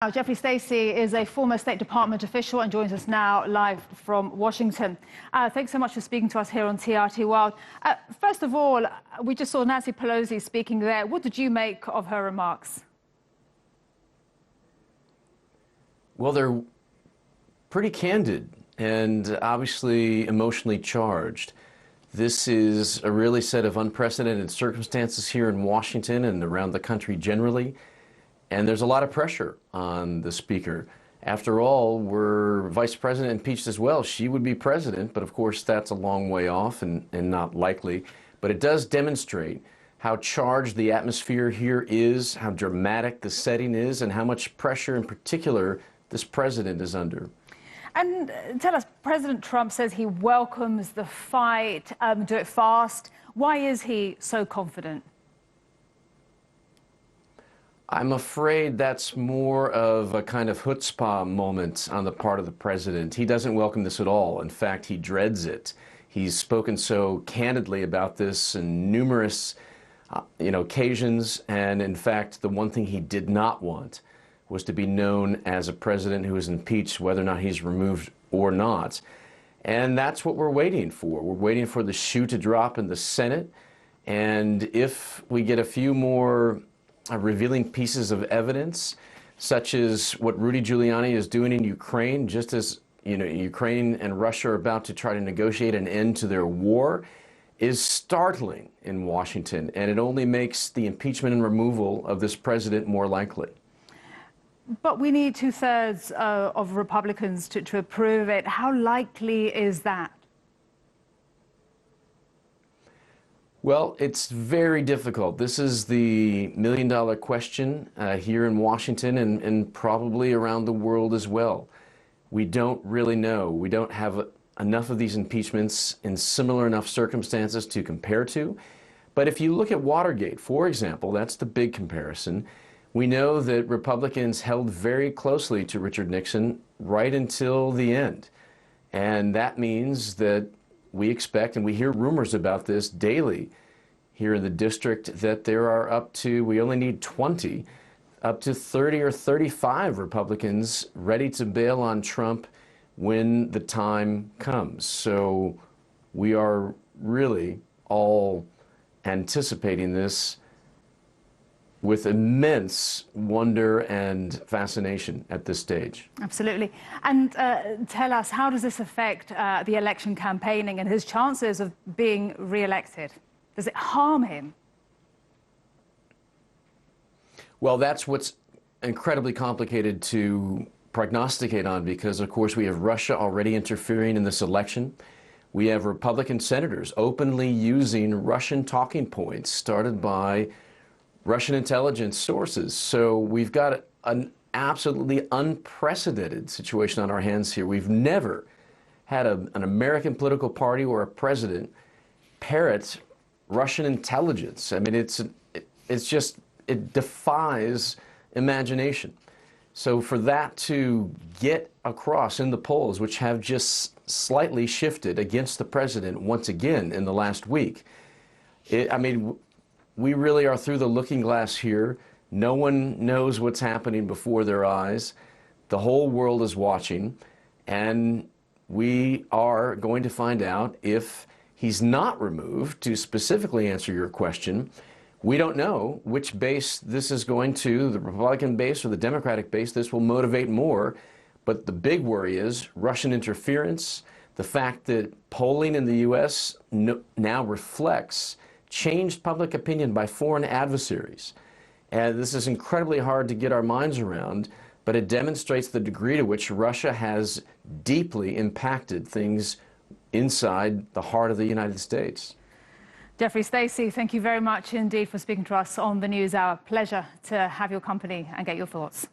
Now, Jeffrey Stacey is a former State Department official and joins us now live from Washington. Thanks so much for speaking to us here on TRT World. First of all, we just saw Nancy Pelosi speaking there. What did you make of her remarks? Well, they're pretty candid and obviously emotionally charged. This is a really set of unprecedented circumstances here in Washington and around the country generally. And there's a lot of pressure on the speaker. After all, were Vice President impeached as well, she would be president, but of course that's a long way off and not likely. But it does demonstrate how charged the atmosphere here is, how dramatic the setting is, and how much pressure in particular this president is under. And tell us, President Trump says he welcomes the fight, do it fast. Why is he so confident? I'm afraid that's more of a kind of chutzpah moment on the part of the president. He doesn't welcome this at all. In fact, he dreads it. He's spoken so candidly about this in numerous occasions. And in fact, the one thing he did not want was to be known as a president who was impeached, whether or not he's removed or not. And that's what we're waiting for. We're waiting for the shoe to drop in the Senate. And if we get a few more revealing pieces of evidence, such as what Rudy Giuliani is doing in Ukraine, just as Ukraine and Russia are about to try to negotiate an end to their war, is startling in Washington, and it only makes the impeachment and removal of this president more likely. But we need two-thirds of Republicans to approve it. How likely is that? Well, it's very difficult. This is the million-dollar question here in Washington and probably around the world as well. We don't really know. We don't have enough of these impeachments in similar enough circumstances to compare to. But if you look at Watergate, for example, that's the big comparison. We know that Republicans held very closely to Richard Nixon right until the end. And that means that we expect, and we hear rumors about this daily here in the district, that there are we only need 20, up to 30 or 35 Republicans ready to bail on Trump when the time comes. So we are really all anticipating this with immense wonder and fascination at this stage. Absolutely. And tell us, how does this affect the election campaigning and his chances of being re-elected? Does it harm him? Well, that's what's incredibly complicated to prognosticate on, because, of course, we have Russia already interfering in this election. We have Republican senators openly using Russian talking points started by Russian intelligence sources. So we've got an absolutely unprecedented situation on our hands here. We've never had an American political party or a president parrot Russian intelligence. I mean, it defies imagination. So for that to get across in the polls, which have just slightly shifted against the president once again in the last week, we really are through the looking glass here. No one knows what's happening before their eyes. The whole world is watching, and we are going to find out if he's not removed. To specifically answer your question, we don't know which base this is going to, the Republican base or the Democratic base. This will motivate more, but the big worry is Russian interference, the fact that polling in the U.S. now reflects changed public opinion by foreign adversaries. And this is incredibly hard to get our minds around, but it demonstrates the degree to which Russia has deeply impacted things inside the heart of the United States. Jeffrey Stacey, thank you very much indeed for speaking to us on the News Hour. Pleasure to have your company and get your thoughts.